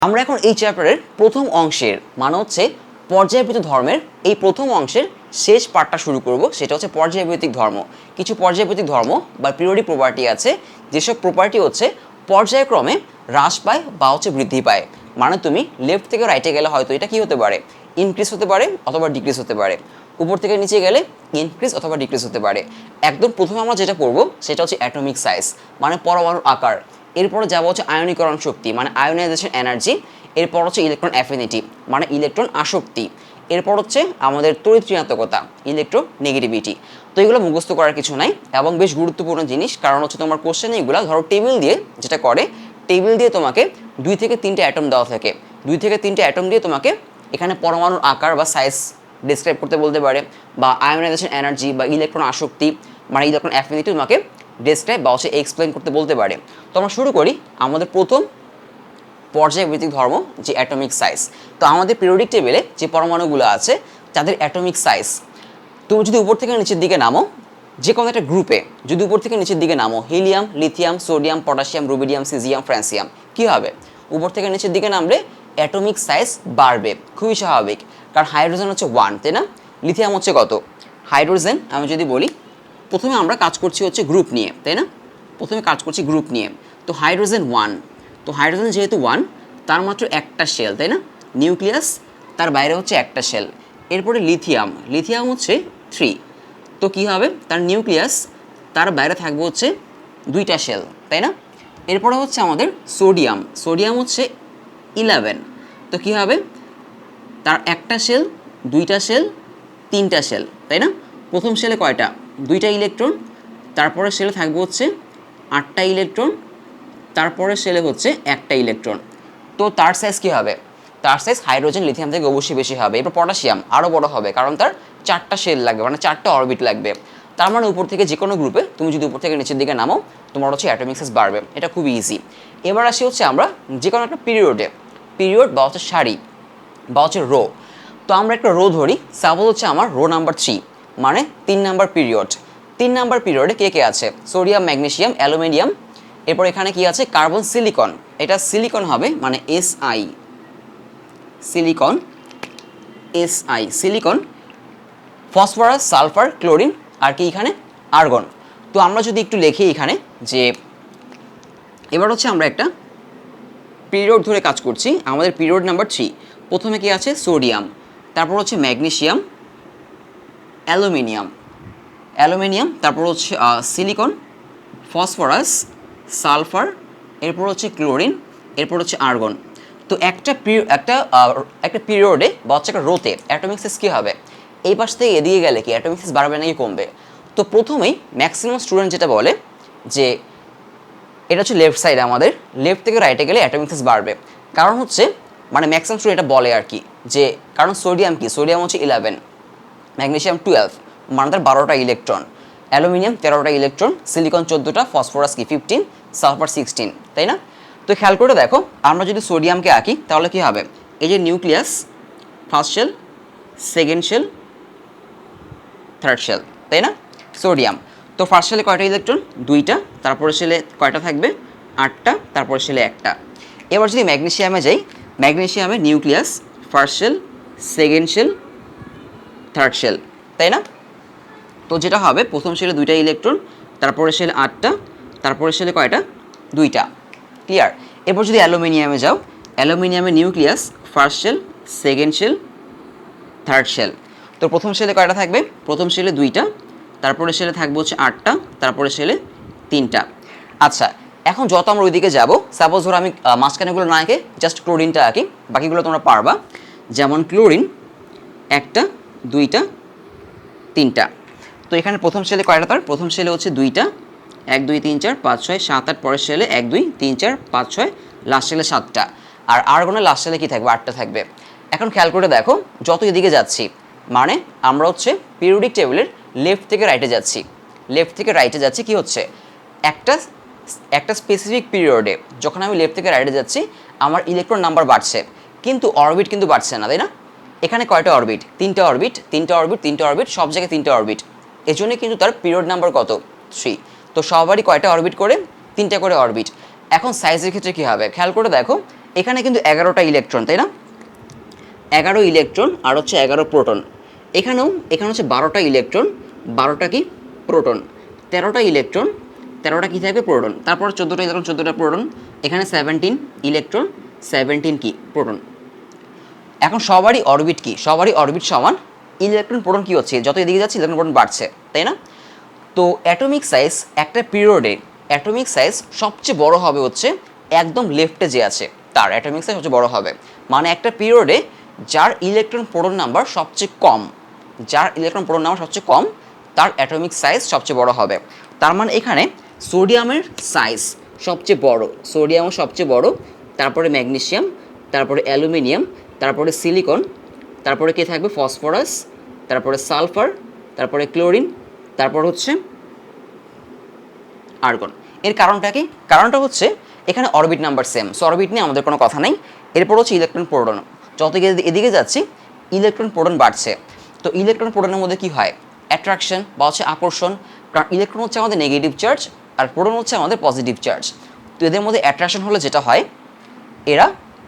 আমরা এখন এই চ্যাপ্টারের প্রথম অংশের মানে হচ্ছে পর্যায়বৃত্ত ধর্মের এই প্রথম অংশের শেষ পার্টটা শুরু করব। সেটা হচ্ছে পর্যায়বৃত্তিক ধর্ম। কিছু পর্যায়বৃত্তিক ধর্ম বা পিরিয়ডিক প্রপার্টি আছে, যেসব প্রপার্টি হচ্ছে পর্যায়ক্রমে হ্রাস পায় বা হচ্ছে বৃদ্ধি পায়। মানে তুমি লেফট থেকে রাইটে গেলে হয়তো এটা কি হতে পারে, ইনক্রিজ হতে পারে অথবা ডিক্রিজ হতে পারে। উপর থেকে নিচে গেলে ইনক্রিজ অথবা ডিক্রিজ হতে পারে। একদম প্রথমে আমরা যেটা পড়বো সেটা হচ্ছে অ্যাটমিক সাইজ মানে পরমাণুর আকার। এরপরে যাবো হচ্ছে আয়নীকরণ শক্তি মানে আয়োনাইজেশন এনার্জি। এরপর হচ্ছে ইলেকট্রন অ্যাফিনিটি মানে ইলেকট্রন আসক্তি। এরপর হচ্ছে আমাদের তড়িৎ ঋণাত্মকতা ইলেকট্রোনেগেটিভিটি। তো এগুলো মুখস্থ করার কিছু নাই এবং বেশ গুরুত্বপূর্ণ জিনিস, কারণ হচ্ছে তোমার কোশ্চেনে এগুলো ধরো টেবিল দিয়ে যেটা করে, টেবিল দিয়ে তোমাকে 2 থেকে 3টে অ্যাটম দেওয়া থাকে। 2 থেকে 3টে অ্যাটম দিয়ে তোমাকে এখানে পরমাণুর আকার বা সাইজ ডিসক্রাইব করতে বলতে পারে, বা আয়োনাইজেশন এনার্জি বা ইলেকট্রন আসক্তি মানে ইলেকট্রন অ্যাফিনিটি তোমাকে ডিসক্রাইব বা হচ্ছে এক্সপ্লেন করতে বলতে পারে। তো আমরা শুরু করি আমাদের প্রথম পর্যায়বৃত্তিক ধর্ম যে অ্যাটমিক সাইজ। তো আমাদের পিরিয়ডিক টেবিলে যে পরমাণুগুলো আছে তাদের অ্যাটমিক সাইজ, তুমি যদি উপর থেকে নিচের দিকে নামো, যে কোনো একটা গ্রুপে যদি উপর থেকে নিচের দিকে নামো, helium, lithium, sodium, potassium, rubidium, caesium, francium, কী হবে? উপর থেকে নিচের দিকে নামলে অ্যাটমিক সাইজ বাড়বে, খুবই স্বাভাবিক। কারণ হাইড্রোজেন হচ্ছে 1, তাই না? লিথিয়াম হচ্ছে কত? হাইড্রোজেন আমি যদি বলি, প্রথমে আমরা কাজ করছি হচ্ছে গ্রুপ নিয়ে, তাই না? প্রথমে কাজ করছি গ্রুপ নিয়ে। তো হাইড্রোজেন 1, তো হাইড্রোজেন যেহেতু 1, তার মাত্র একটা শেল, তাই না? নিউক্লিয়াস, তার বাইরে হচ্ছে একটা শেল। এরপরে লিথিয়াম, লিথিয়াম হচ্ছে 3, তো কী হবে? তার নিউক্লিয়াস, তার বাইরে থাকবে হচ্ছে 2টা শেল, তাই না? এরপরে হচ্ছে আমাদের সোডিয়াম, সোডিয়াম হচ্ছে 11, তো কী হবে? তার একটা শেল, 2টা শেল, 3টা শেল, তাই না? প্রথম শেলে কয়টা? 2টা ইলেকট্রন, তারপরে শেলে থাকবে হচ্ছে 8টা ইলেকট্রন, তারপরে শেলে হচ্ছে একটা ইলেকট্রন। তো তার সাইজ কী হবে? তার সাইজ হাইড্রোজেন লিথিয়াম থেকে অবশ্যই বেশি হবে। এরপর পটাশিয়াম আরও বড় হবে, কারণ তার 4টা শেল লাগবে মানে 4টা অরবিট লাগবে। তার মানে উপর থেকে যে কোনো গ্রুপে তুমি যদি উপর থেকে নিচের দিকে নামো, তোমার হচ্ছে অ্যাটমিক সাইজ বাড়বে। এটা খুবই ইজি। এবার আসি হচ্ছে আমরা যে কোনো একটা পিরিয়ডে, পিরিয়ড বা হচ্ছে সারি বা হচ্ছে রো। তো আমরা একটা রো ধরি, সাপোজ হচ্ছে আমার রো নাম্বার 3 মানে 3 নাম্বার পিরিয়ড। 3 নাম্বার পিরিয়ডে কে কে আছে? Sodium, magnesium, aluminium. এরপর এখানে কি আছে? Carbon, silicon. এটা সিলিকন হবে মানে SI, silicon, SI silicon, phosphorus, sulphur, chlorine, আর কি এখানে আর্গন। তো আমরা যদি একটু লিখি এখানে যে এবার হচ্ছে আমরা একটা পিরিয়ড ধরে কাজ করছি, আমাদের পিরিয়ড নাম্বার 3। প্রথমে কি আছে? সোডিয়াম, তারপর হচ্ছে ম্যাগনেসিয়াম, অ্যালুমিনিয়াম, অ্যালুমিনিয়াম, তারপর হচ্ছে সিলিকন, ফসফরাস, সালফার, এরপর হচ্ছে ক্লোরিন, এরপর হচ্ছে আর্গন। তো একটা পিরিয়ডে বা হচ্ছে একটা রোতে অ্যাটমিক সাইজ কী হবে? এই পাশ থেকে এদিকে গেলে কি অ্যাটমিক সাইজ বাড়বে নাকি কমবে? তো প্রথমেই ম্যাক্সিমাম স্টুডেন্ট যেটা বলে যে এটা হচ্ছে লেফট সাইডে, আমাদের লেফট থেকে রাইটে গেলে অ্যাটমিক সাইজ বাড়বে। কারণ হচ্ছে মানে ম্যাক্সিমাম স্টুডেন্ট এটা বলে আর কি, যে কারণ সোডিয়াম কি? সোডিয়াম হচ্ছে 11, ম্যাগনেসিয়াম 12 মানে তার 12টা ইলেকট্রন, অ্যালুমিনিয়াম 13টা ইলেকট্রন, সিলিকন 14টা, ফসফরাস কি 15, সালফার 16, তাই না? তো খেয়াল করে দেখো, আমরা যদি সোডিয়ামকে আঁকি তাহলে কি হবে? এই যে nucleus, first shell, second shell, third shell, তাই না? সোডিয়াম, তো ফার্স্ট শেলে কয়টা ইলেকট্রন? 2টা, তারপরে শেলে কয়টা থাকবে? 8টা, তারপরে শেলে একটা। এবার যদি ম্যাগনেসিয়ামে যাই, ম্যাগনেসিয়ামে nucleus, first shell, second shell, third shell, তাই না? তো যেটা হবে, প্রথম শেলে 2টা ইলেকট্রন, তারপরে শেলে 8টা, তারপরে শেলে কয়টা? 2টা, ক্লিয়ার? এরপর যদি অ্যালুমিনিয়ামে যাও, অ্যালুমিনিয়ামে nucleus, first shell, second shell, third shell. তো প্রথম শেলে কয়টা থাকবে? প্রথম শেলে 2টা, তারপরে শেলে থাকবে হচ্ছে 8টা, তারপরে শেলে 3টা। আচ্ছা, এখন যত আমরা ওইদিকে যাবো, সাপোজ ধরো আমি মাঝখানেগুলো না আঁকে জাস্ট ক্লোরিনটা আঁকি, বাকিগুলো তোমরা পারবা। যেমন ক্লোরিন 1টা, 2টা, 3টা। তো এখানে প্রথম শেলে কয়টা? তার প্রথম শেলে হচ্ছে 2টা, 1 2 3 4 5 6 7 8, পরের শেলে 1 2 3 4 5 6, লাস্ট শেলে 7টা। আর আর্গনের লাস্ট শেলে কী থাকবে? 8টা থাকবে। এখন খেয়াল করে দেখো, যত এদিকে যাচ্ছি মানে আমরা হচ্ছে পিরিয়ডিক টেবিলের লেফট থেকে রাইটে যাচ্ছি, লেফট থেকে রাইটে যাচ্ছি। কি হচ্ছে? একটা স্পেসিফিক পিরিয়ডে যখন আমি লেফট থেকে রাইটে যাচ্ছি, আমার ইলেকট্রন নাম্বার বাড়ছে, কিন্তু অরবিট কিন্তু বাড়ছে না, তাই না? এখানে কয়টা অরবিট? 3টা অরবিট, 3টা অরবিট, 3টা অরবিট, সব জায়গায় 3টা অরবিট। এই জন্যই কিন্তু তার পিরিয়ড নাম্বার কত? 3। তো সবারই কয়টা অরবিট করে? 3টা করে অরবিট। এখন সাইজের ক্ষেত্রে কী হবে? খেয়াল করে দেখো, এখানে কিন্তু 11টা ইলেকট্রন, তাই না? 11 ইলেকট্রন আর হচ্ছে 11 প্রোটন। এখানে হচ্ছে 12টা ইলেকট্রন, 12টা কি প্রোটন, 13টা ইলেকট্রন, 13টা কি থাকবে প্রোটন, তারপর 14টা ইলেকট্রন, 14টা প্রোটন। এখানে 17 ইলেকট্রন, 17 কি প্রোটন। এখন সবারই অরবিট কি, সবারই অরবিট সমান, ইলেকট্রন প্রোটন কি হচ্ছে, যত এদিকে যাচ্ছে ইলেকট্রন প্রোটন বাড়ছে, তাই না? তো অ্যাটমিক সাইজ একটা পিরিয়ডে, অ্যাটমিক সাইজ সবচেয়ে বড় হবে হচ্ছে একদম লেফটে যে আছে তার অ্যাটমিক সাইজ সবচেয়ে বড় হবে। মানে একটা পিরিয়ডে যার ইলেকট্রন প্রোটন নাম্বার সবচেয়ে কম, যার ইলেকট্রন প্রোটন নাম্বার সবচেয়ে কম, তার অ্যাটমিক সাইজ সবচেয়ে বড় হবে। তার মানে এখানে সোডিয়ামের সাইজ সবচেয়ে বড়, সোডিয়াম সবচেয়ে বড়, তারপরে ম্যাগনেসিয়াম, তারপরে অ্যালুমিনিয়াম, তারপরে সিলিকন, তারপরে কে থাকবে ফসফরাস, তারপরে সালফার, তারপরে ক্লোরিন, তারপর হচ্ছে আর্গন। এর কারণটা কি? কারণটা হচ্ছে এখানে orbit number same, so orbit নিয়ে আমাদের কোনো কথা নেই। এরপর হচ্ছে ইলেকট্রন প্রোটন, যত এদিকে যাচ্ছি ইলেকট্রন প্রোটন বাড়ছে। তো ইলেকট্রন প্রোটনের মধ্যে কি হয়? অ্যাট্রাকশন বা হচ্ছে আকর্ষণ, কারণ ইলেকট্রন হচ্ছে আমাদের নেগেটিভ চার্জ আর প্রোটন হচ্ছে আমাদের পজিটিভ চার্জ। তো এদের মধ্যে অ্যাট্রাকশন হলে যেটা হয়, এরা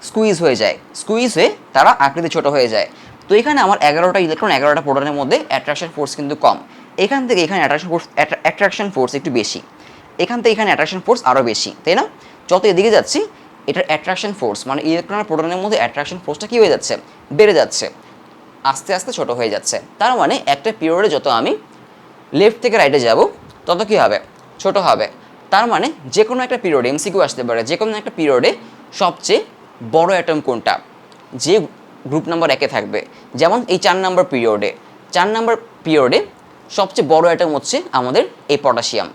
স্কুইজ হয়ে যায়, স্কুইজ হয়ে তারা আকৃতি ছোট হয়ে যায়। তো এখানে আমার 11টা ইলেকট্রন 11টা প্রোটনের মধ্যে অ্যাট্রাকশন ফোর্স কিন্তু কম, এখান থেকে এখানে অ্যাট্রাকশন ফোর্স একটু বেশি, এখান থেকে এখানে অ্যাট্রাকশন ফোর্স আরও বেশি, তাই না? যত এদিকে যাচ্ছি এটার অ্যাট্রাকশন ফোর্স মানে ইলেকট্রন আর প্রোটনের মধ্যে অ্যাট্রাকশন ফোর্সটা কী হয়ে যাচ্ছে? বেড়ে যাচ্ছে, আস্তে আস্তে ছোট হয়ে যাচ্ছে। তার মানে একটা পিরিয়ডে যত আমি লেফট থেকে রাইটে যাব তত কী হবে? ছোট হবে। তার মানে যে কোনো একটা পিরিয়ডে এমসিকিউ আসতে পারে, যে কোনো একটা পিরিয়ডে সবচেয়ে বড় অ্যাটম কোনটা, যে গ্রুপ নাম্বার 1-এ থাকবে। যেমন এই 4 নাম্বার পিরিয়ডে, 4 নাম্বার পিরিয়ডে সবচেয়ে বড় অ্যাটম হচ্ছে আমাদের এই পটাশিয়াম,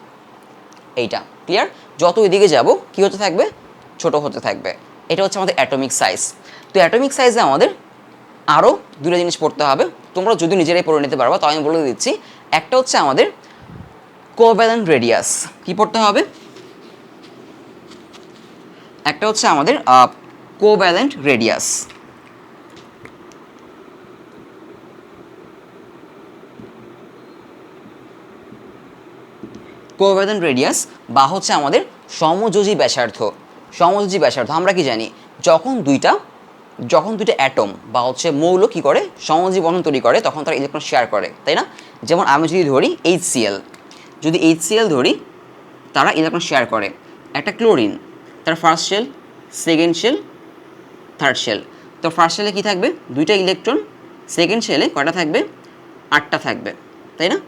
এইটা ক্লিয়ার? যত এদিকে যাব কী হতে থাকবে? ছোট হতে থাকবে। এটা হচ্ছে আমাদের অ্যাটমিক সাইজ। তো অ্যাটমিক সাইজে আমাদের আরও দুটো জিনিস পড়তে হবে, তোমরা যদি নিজেরাই পড়ে নিতে পারবা, তাই আমি বলে দিচ্ছি। একটা হচ্ছে আমাদের কোভ্যালেন্ট রেডিয়াস, কী পড়তে হবে? একটা হচ্ছে আমাদের কোভ্যালেন্ট রেডিয়াস। কোভ্যালেন্ট রেডিয়াস বা হচ্ছে আমাদের সমযোজী ব্যাসার্ধ। সমযোজী ব্যাসার্ধ আমরা কি জানি? যখন দুইটা অ্যাটম বা হচ্ছে মৌল কী করে, সমযোজী বন্ধন তৈরি করে, তখন তারা ইলেকট্রন শেয়ার করে, তাই না? যেমন আমি যদি ধরি HCl, যদি HCl ধরি, তারা ইলেকট্রন শেয়ার করে। একটা ক্লোরিন, তার first shell, second shell, third shell. তো ফার্স্ট শেলে কী থাকবে? দুইটা ইলেকট্রন। সেকেন্ড শেলে কয়টা থাকবে? 8টা থাকবে, তাই না?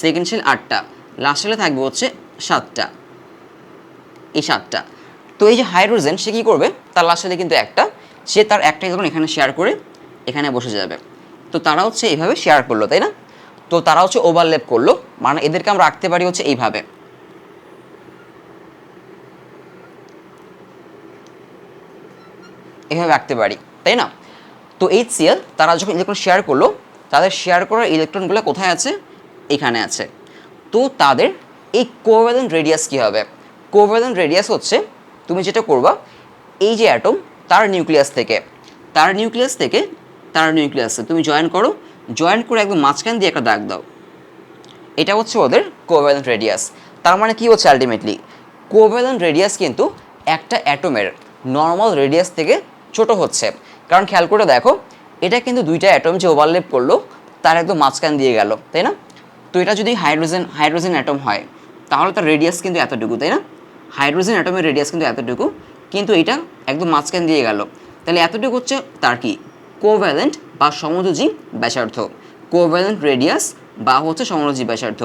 সেকেন্ড শেল 8টা, লাস্ট শেলে থাকবে হচ্ছে 7টা, এই 7টা। তো এই যে হাইড্রোজেন, সে কী করবে? তার লাস্ট শেলে কিন্তু একটা, সে তার একটা ইলেকট্রন এখানে শেয়ার করে এখানে বসে যাবে। তো তারা হচ্ছে এইভাবে শেয়ার করলো, তাই না? তো তারা হচ্ছে ওভারল্যাপ করলো, মানে এদেরকে আমরা রাখতে পারি হচ্ছে এইভাবে, এভাবে রাখতে পারি, তাই না? তো HCl তারা যখন ইলেকট্রন শেয়ার করলো, তাদের শেয়ার করার ইলেকট্রনগুলো কোথায় আছে? এখানে আছে। তো তাদের এই কোভ্যালেন্ট রেডিয়াস কী হবে? কোভ্যালেন্ট রেডিয়াস হচ্ছে, তুমি যেটা করবা, এই যে অ্যাটম তার নিউক্লিয়াসে তুমি জয়েন করো, জয়েন করে একদম মাঝখান দিয়ে একটা দাগ দাও, এটা হচ্ছে ওদের কোভ্যালেন্ট রেডিয়াস। তার মানে কি হচ্ছে আলটিমেটলি? কোভ্যালেন্ট রেডিয়াস কিন্তু একটা অ্যাটমের নর্মাল রেডিয়াস থেকে ছোট হচ্ছে। কারণ খেয়াল করে দেখো, এটা কিন্তু দুইটা অ্যাটম যে ওভারল্যাপ করলো তার একদম মাঝখান দিয়ে গেল, তাই না? তো এটা যদি হাইড্রোজেন অ্যাটম হয়, তাহলে তার রেডিয়াস কিন্তু এতটুকু, তাই না? হাইড্রোজেন অ্যাটমের রেডিয়াস কিন্তু এতটুকু, কিন্তু এটা একদম মাঝখান দিয়ে গেল। তাহলে এতটুকু হচ্ছে তার কি? কোভ্যালেন্ট বা সমযোজী ব্যাসার্ধ। কোভ্যালেন্ট রেডিয়াস বা হচ্ছে সমযোজী ব্যাসার্ধ।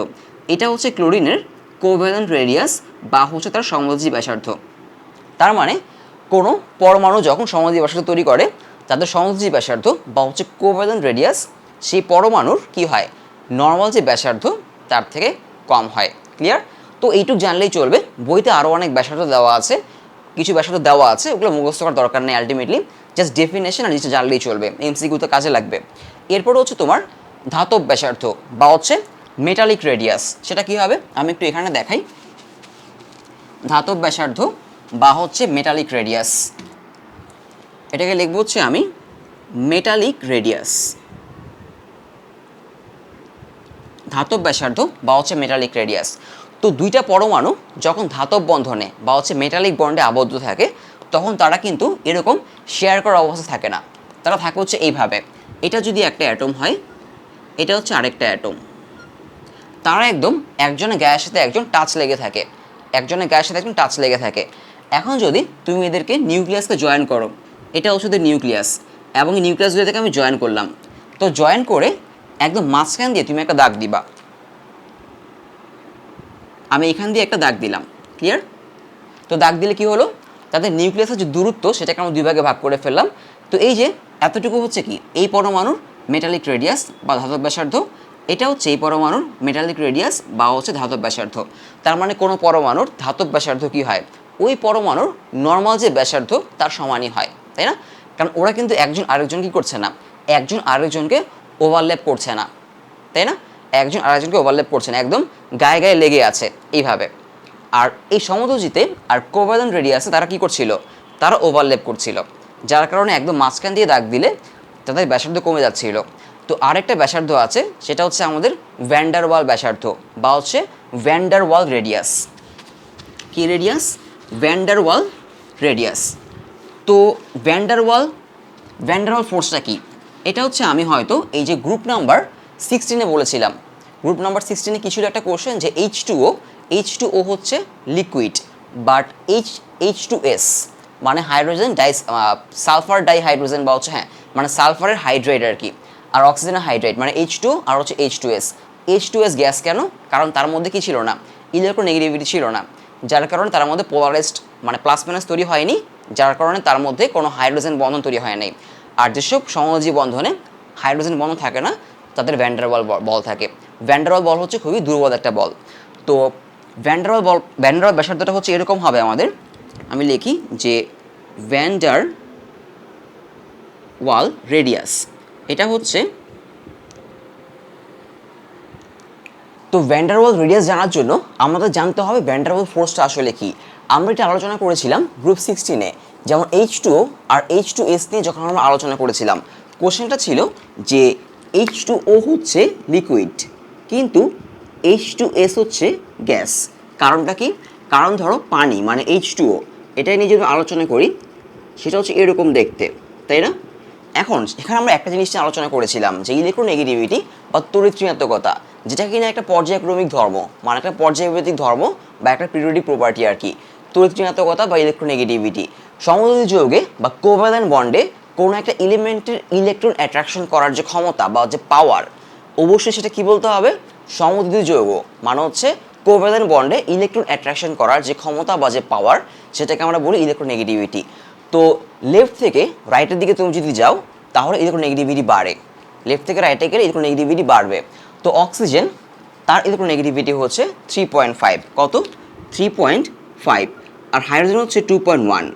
এটা হচ্ছে ক্লোরিনের কোভ্যালেন্ট রেডিয়াস বা হচ্ছে তার সমযোজী ব্যাসার্ধ। তার মানে কোনো পরমাণু যখন সমযোজী ব্যাসার্ধ তৈরি করে, তাদের সমযোজী ব্যাসার্ধ বা হচ্ছে কোভ্যালেন্ট রেডিয়াস, সেই পরমাণুর কি হয়? নর্মাল যে ব্যাসার্ধ তার থেকে কম হয়। ক্লিয়ার? তো এইটুকু জানলেই চলবে। বইতে আরও অনেক ব্যাসার্ধ দেওয়া আছে, কিছু ব্যাসার্ধ দেওয়া আছে, ওগুলো মুখস্থ করার দরকার নেই। আলটিমেটলি জাস্ট ডেফিনেশন আর জিনিসটা জানলেই চলবে, এমসিকিউতে কাজে লাগবে। এরপর হচ্ছে তোমার ধাতব ব্যাসার্ধ বা হচ্ছে মেটালিক রেডিয়াস। সেটা কি হবে আমি একটু এখানে দেখাই। ধাতব ব্যাসার্ধ বা হচ্ছে মেটালিক রেডিয়াস, এটাকে লিখব হচ্ছে আমি মেটালিক রেডিয়াস। ধাতব ব্যাসার্ধ বা হচ্ছে মেটালিক রেডিয়াস। তো দুইটা পরমাণু যখন ধাতব বন্ধনে বা হচ্ছে মেটালিক বন্ডে আবদ্ধ থাকে, তখন তারা কিন্তু এরকম শেয়ার করার অবস্থা থাকে না, তারা থাকে হচ্ছে এইভাবে। এটা যদি একটা অ্যাটম হয়, এটা হচ্ছে আরেকটা অ্যাটম, তারা একদম একজনের গায়ের সাথে একজন টাচ লেগে থাকে, একজনের গায়ের সাথে একজন টাচ লেগে থাকে। এখন যদি তুমি এদেরকে নিউক্লিয়াসকে জয়েন করো, এটা হচ্ছে ওদের নিউক্লিয়াস, এবং এই নিউক্লিয়াসগুলোকে আমি জয়েন করলাম। তো জয়েন করে একদম মাঝখান দিয়ে তুমি একটা দাগ দিবা, আমি এখান দিয়ে একটা দাগ দিলাম, ক্লিয়ার? তো দাগ দিলে কি হলো, তাদের নিউক্লিয়াসের যে দূরত্ব সেটাকে আমরা দুই ভাগে ভাগ করে ফেললাম। তো এই যে এতটুকু হচ্ছে কি এই পরমাণুর মেটালিক রেডিয়াস বা ধাতব ব্যাসার্ধ, এটা হচ্ছে এই পরমাণুর মেটালিক রেডিয়াস বা হচ্ছে ধাতব ব্যাসার্ধ। তার মানে কোনো পরমাণুর ধাতব ব্যাসার্ধ কী হয়, ওই পরমাণুর নর্মাল যে ব্যাসার্ধ তার সমানই হয়, তাই না? কারণ ওরা কিন্তু একজন আরেকজন কী করছে না, একজন আরেকজনকে ওভারল্যাপ করছে না, তাই না? একজন আরেকজনকে ওভারল্যাপ করছে না, একদম গায়ে গায়ে লেগে আছে এইভাবে। আর এই সমযোজিতে আর কোভ্যালেন্ট রেডিয়াসে তারা কী করছিল, তারা ওভারল্যাপ করছিল, যার কারণে একদম মাঝখান দিয়ে দাগ দিলে তাদের ব্যাসার্ধ কমে যাচ্ছিল। তো আরেকটা ব্যাসার্ধ আছে, সেটা হচ্ছে আমাদের ভ্যান ডার ওয়াল ব্যাসার্ধ বা হচ্ছে ভ্যান ডার ওয়াল রেডিয়াস। কী রেডিয়াস? ভ্যান ডার ওয়াল রেডিয়াস। তো ভ্যান ডার ওয়াল ফোর্সটা কি? এটা হচ্ছে আমি হয়তো এই যে গ্রুপ নাম্বার 16-এ বলেছিলাম, গ্রুপ নাম্বার 16-এ কি ছিল একটা কোশ্চেন যে H2O হচ্ছে লিকুইড, বাট H2S মানে হাইড্রোজেন সালফার ডাইহাইড্রোজেন বা হচ্ছে মানে সালফারের হাইড্রেট আর কি, আর অক্সিজেনের হাইড্রেট মানে H2 আর হচ্ছে H2S গ্যাস কেন? কারণ তার মধ্যে কি ছিল না, ইলেকট্রোনেগেটিভিটি ছিল না, যার কারণে তার মধ্যে পোলারাইজড মানে প্লাস মাইনাস তৈরি হয়নি, যার কারণে তার মধ্যে কোনো হাইড্রোজেন বন্ধন তৈরি হয় নাই। আর যেসব সমযোজী বন্ধনে হাইড্রোজেন বন্ধন থাকে না তাদের ভ্যান ডার ওয়াল বল থাকে। ভ্যান ডার ওয়াল বল হচ্ছে খুবই দুর্বল একটা বল। তো ভ্যান ডার ওয়াল ব্যাসার্ধটা হচ্ছে এরকম হবে আমাদের, আমি লিখি যে ভ্যান ডার ওয়াল রেডিয়াস, এটা হচ্ছে। তো ভ্যান ডার ওয়াল রেডিয়াস জানার জন্য আমাদের জানতে হবে ভ্যান ডার ওয়াল ফোর্সটা আসলে কি। আমরা এটা আলোচনা করেছিলাম গ্রুপ 16-এ, যেমন H2O আর H2S নিয়ে যখন আমরা আলোচনা করেছিলাম, কোশ্চেনটা ছিল যে H2O হচ্ছে লিকুইড কিন্তু H2S হচ্ছে গ্যাস। কারণটা কি? কারণ ধরো পানি মানে H2O, এটাই নিয়ে যদি আলোচনা করি সেটা হচ্ছে এরকম দেখতে, তাই না? এখন এখানে আমরা একটা জিনিস নিয়ে আলোচনা করেছিলাম যে ইলেকট্রোনেগেটিভিটি বা তড়িৎ ঋণাত্মকতা, যেটা কিনা একটা পর্যায়ক্রমিক ধর্ম, মানে একটা পর্যায়ভিত্তিক ধর্ম বা একটা পিরিয়ডিক প্রপার্টি আর কি। তড়িৎ ঋণাত্মকতা বা ইলেকট্রোনেগেটিভিটি সমযোজী যৌগে বা কোভ্যালেন্ট বন্ডে কোনো একটা এলিমেন্টের ইলেকট্রন অ্যাট্রাকশন করার যে ক্ষমতা বা যে পাওয়ার, অবশ্যই সেটা কি বলতে হবে, সমযোজী যৌগ মানে হচ্ছে কোভ্যালেন্ট বন্ডে ইলেকট্রন অ্যাট্রাকশন করার যে ক্ষমতা বা যে পাওয়ার, সেটাকে আমরা বলি ইলেকট্রোনেগেটিভিটি। তো লেফট থেকে রাইটের দিকে তুমি যদি যাও তাহলে ইলেকট্রোনেগেটিভিটি বাড়ে, লেফট থেকে রাইটে গেলে ইলেকট্রোনেগেটিভিটি বাড়বে। তো অক্সিজেন তার ইলেকট্রোনেগেটিভিটি হচ্ছে 3.5, কত? 3.5, আর হাইড্রোজেন হচ্ছে 2.1।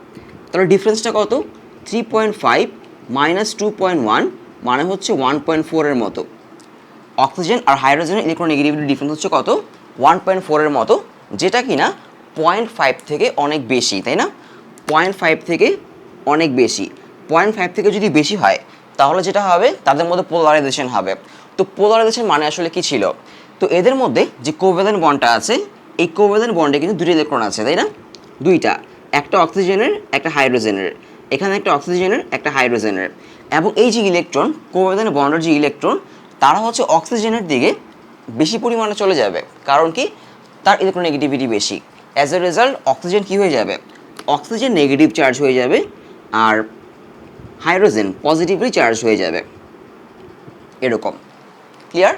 তাহলে ডিফারেন্সটা কত? 3.5 মাইনাস 2.1 মানে হচ্ছে 1.4-এর মতো। অক্সিজেন আর হাইড্রোজেনের ইলেকট্রোনেগেটিভিটি ডিফারেন্স হচ্ছে কত? 1.4-এর মতো, যেটা কিনা 0.5 থেকে অনেক বেশি, তাই না? 0.5 থেকে অনেক বেশি। 0.5 থেকে যদি বেশি হয় তাহলে যেটা হবে তাদের মধ্যে পোলারাইজেশন হবে। তো পোলারাইজেশন মানে আসলে কি ছিল? তো এদের মধ্যে যে কোভ্যালেন্ট বন্ডটা আছে, এই কোভ্যালেন্ট বন্ডে কিন্তু দুটো ইলেকট্রন আছে, তাই না? দুইটা, একটা অক্সিজেনের একটা হাইড্রোজেনের, এখানে একটা অক্সিজেনের একটা হাইড্রোজেনের। এবং এই যে ইলেকট্রন, কোভ্যালেন্ট বন্ডের যে ইলেকট্রন, তারা হচ্ছে অক্সিজেনের দিকে বেশি পরিমাণে চলে যাবে, কারণ কি? তার ইলেকট্রোনেগেটিভিটি বেশি। অ্যাজ এ রেজাল্ট অক্সিজেন কী হয়ে যাবে? অক্সিজেন নেগেটিভ চার্জ হয়ে যাবে আর হাইড্রোজেন পজিটিভলি চার্জ হয়ে যাবে, এরকম। ক্লিয়ার?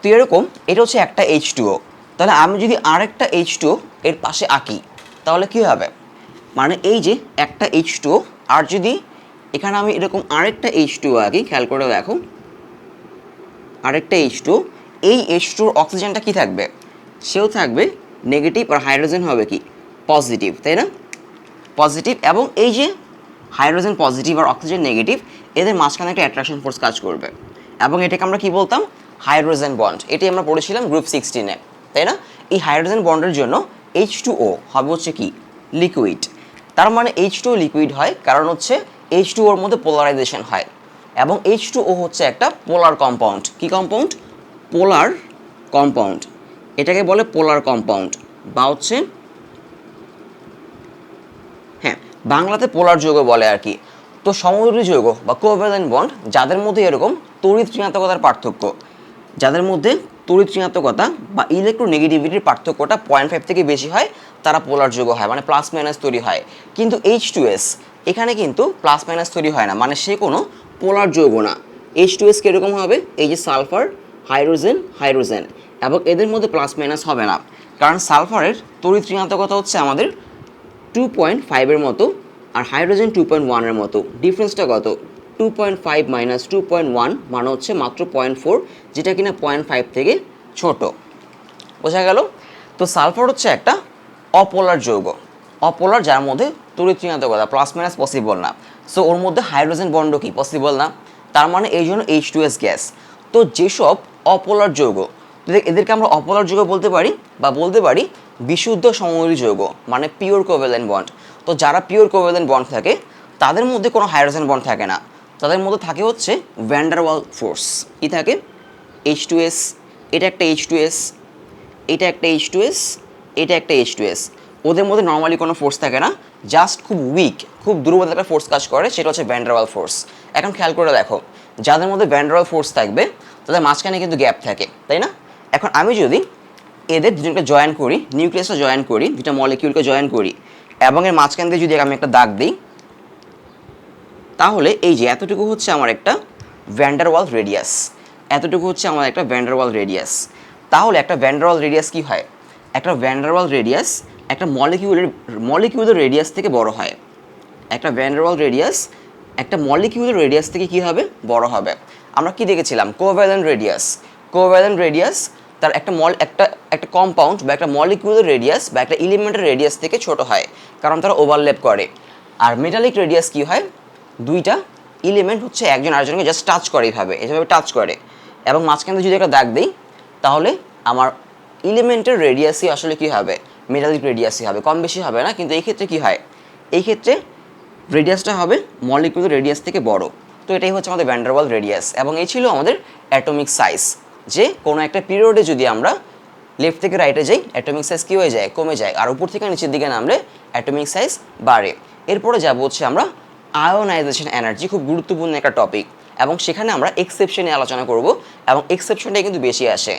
তো এরকম এটা হচ্ছে একটা H2O। তাহলে আমি যদি আরেকটা H2O এর পাশে আঁকি তাহলে কী হবে? মানে এই যে একটা H2O, আর যদি এখানে আমি এরকম আরেকটা H2O আঁকি, খেয়াল করে দেখো, আরেকটা H2O, এই H2ওর অক্সিজেনটা কি থাকবে? সেও থাকবে নেগেটিভ, আর হাইড্রোজেন হবে কি? পজিটিভ, তাই না? পজিটিভ। এবং এই যে হাইড্রোজেন পজিটিভ আর অক্সিজেন নেগেটিভ, এদের মাঝখানে একটা অ্যাট্রাকশন ফোর্স কাজ করবে, এবং এটাকে আমরা কি বলতাম? Hydrogen bond. এটি আমরা পড়েছিলাম গ্রুপ 16-এ, তাই না? এই হাইড্রোজেন বন্ডের জন্য H2O হবে হচ্ছে কি? লিকুইড। তার মানে H2O লিকুইড হয় কারণ হচ্ছে H2ওর মধ্যে পোলারাইজেশন হয়, এবং H2O হচ্ছে একটা পোলার কম্পাউন্ড। কি কম্পাউন্ড? পোলার কম্পাউন্ড। এটাকে বলে পোলার কম্পাউন্ড বা হচ্ছে বাংলাতে পোলার যৌগ বলে আর কি। তো সমযোজী যৌগ বা কোভ্যালেন্ট বন্ড যাদের মধ্যে এরকম তড়িৎ ঋণাত্মকতার পার্থক্য, যাদের মধ্যে তড়িৎ ঋণাত্মকতা বা ইলেকট্রোনেগেটিভিটির পার্থক্যটা 0.5 থেকে বেশি হয়, তারা পোলার যৌগ হয়, মানে প্লাস মাইনাস তৈরি হয়। কিন্তু H2S এখানে কিন্তু প্লাস মাইনাস তৈরি হয় না, মানে সে কোনো পোলার যৌগ না। H2S কীরকম হবে? এই যে সালফার, হাইড্রোজেন, হাইড্রোজেন, এবং এদের মধ্যে প্লাস মাইনাস হবে না, কারণ সালফারের তড়িৎ ঋণাত্মকতা হচ্ছে আমাদের 2.5-এর মতো, আর হাইড্রোজেন 2.1-এর মতো। ডিফারেন্সটা কত? 2.5 মাইনাস 2.1 মানে হচ্ছে মাত্র 0.4, যেটা কিনা 0.5 থেকে ছোট। বোঝা গেল? তো সালফার হচ্ছে একটা অপোলার যৌগ, অপোলার যার মধ্যে তড়িৎ ঋণাত্মকতা প্লাস মাইনাস পসিবল না। সো ওর মধ্যে হাইড্রোজেন বন্ডও কি পসিবল না, তার মানে এই জন্য H2S গ্যাস। তো যেসব অপোলার যৌগ, এদেরকে আমরা অপোলার যৌগ বলতে পারি, বা বলতে পারি বিশুদ্ধ সমযোজী যৌগ, মানে পিওর কোভ্যালেন্ট বন্ড। তো যারা পিওর কোভ্যালেন্ট বন্ড থাকে তাদের মধ্যে কোনো হাইড্রোজেন বন্ড থাকে না, তাদের মধ্যে থাকে হচ্ছে ভ্যান ডার ওয়াল ফোর্স। কী থাকে? H2S, এটা একটা H2S, এটা একটা H2S, এটা একটা H2S। ওদের মধ্যে নর্মালি কোনো ফোর্স থাকে না, জাস্ট খুব উইক, খুব দুর্বল একটা ফোর্স কাজ করে, সেটা হচ্ছে ভ্যান ডার ওয়াল ফোর্স। এখন খেয়াল করে দেখো, যাদের মধ্যে ভ্যান ডার ওয়াল ফোর্স থাকবে তাদের মাঝখানে কিন্তু গ্যাপ থাকে, তাই না? এখন আমি যদি এদের দুজনকে জয়েন করি, নিউক্লিয়াসটা জয়েন করি, দুটা মলিকিউলকে জয়েন করি, এবং এর মাঝখান দিয়ে যদি আমি একটা দাগ দিই, তাহলে এই যে এতটুকু হচ্ছে আমার একটা ভ্যান ডার ওয়াল রেডিয়াস, এতটুকু হচ্ছে আমার একটা ভ্যান ডার ওয়াল রেডিয়াস। তাহলে একটা ভ্যান ডার ওয়াল রেডিয়াস কী হয়? একটা ভ্যান ডার ওয়াল রেডিয়াস একটা মলিকিউলের রেডিয়াস থেকে বড় হয়। একটা ভ্যান ডার ওয়াল রেডিয়াস একটা মলিকিউলের রেডিয়াস থেকে কী হবে? বড় হবে। আমরা কি দেখেছিলাম? Covalent radius. কোভ্যালেন্ট রেডিয়াস তার একটা কম্পাউন্ড বা একটা মলিকিউলের রেডিয়াস বা একটা এলিমেন্টের রেডিয়াস থেকে ছোট হয়, কারণ তারা ওভারল্যাপ করে। আর মেটালিক রেডিয়াস কী হয়? দুইটা এলিমেন্ট হচ্ছে একজন আরেকজনকে জাস্ট টাচ করে, এভাবে টাচ করে, এবং মাঝখানে যদি একটা দাগ দিই, তাহলে আমার এলিমেন্টের রেডিয়াসই আসলে কী হবে? মেটালিক রেডিয়াসই হবে, কম বেশি হবে না। কিন্তু এই ক্ষেত্রে কী হয়? এই ক্ষেত্রে রেডিয়াসটা হবে মলিকিউলার রেডিয়াস থেকে বড়। তো এটাই হচ্ছে আমাদের ভ্যান ডার ওয়াল রেডিয়াস, এবং এই ছিল আমাদের অ্যাটমিক সাইজ। যে কোনো একটা পিরিয়ডে যদি আমরা লেফট থেকে রাইটে যাই, অ্যাটমিক সাইজ কী হয়ে যায়? কমে যায়, আর উপর থেকে নিচের দিকে নামলে অ্যাটমিক সাইজ বাড়ে। এরপরে যাবো হচ্ছে আমরা আয়োনাইজেশন এনার্জি, খুব গুরুত্বপূর্ণ একটা টপিক, এবং সেখানে আমরা এক্সেপশনে আলোচনা করব, এবং এক্সেপশনটাই কিন্তু বেশি আসে।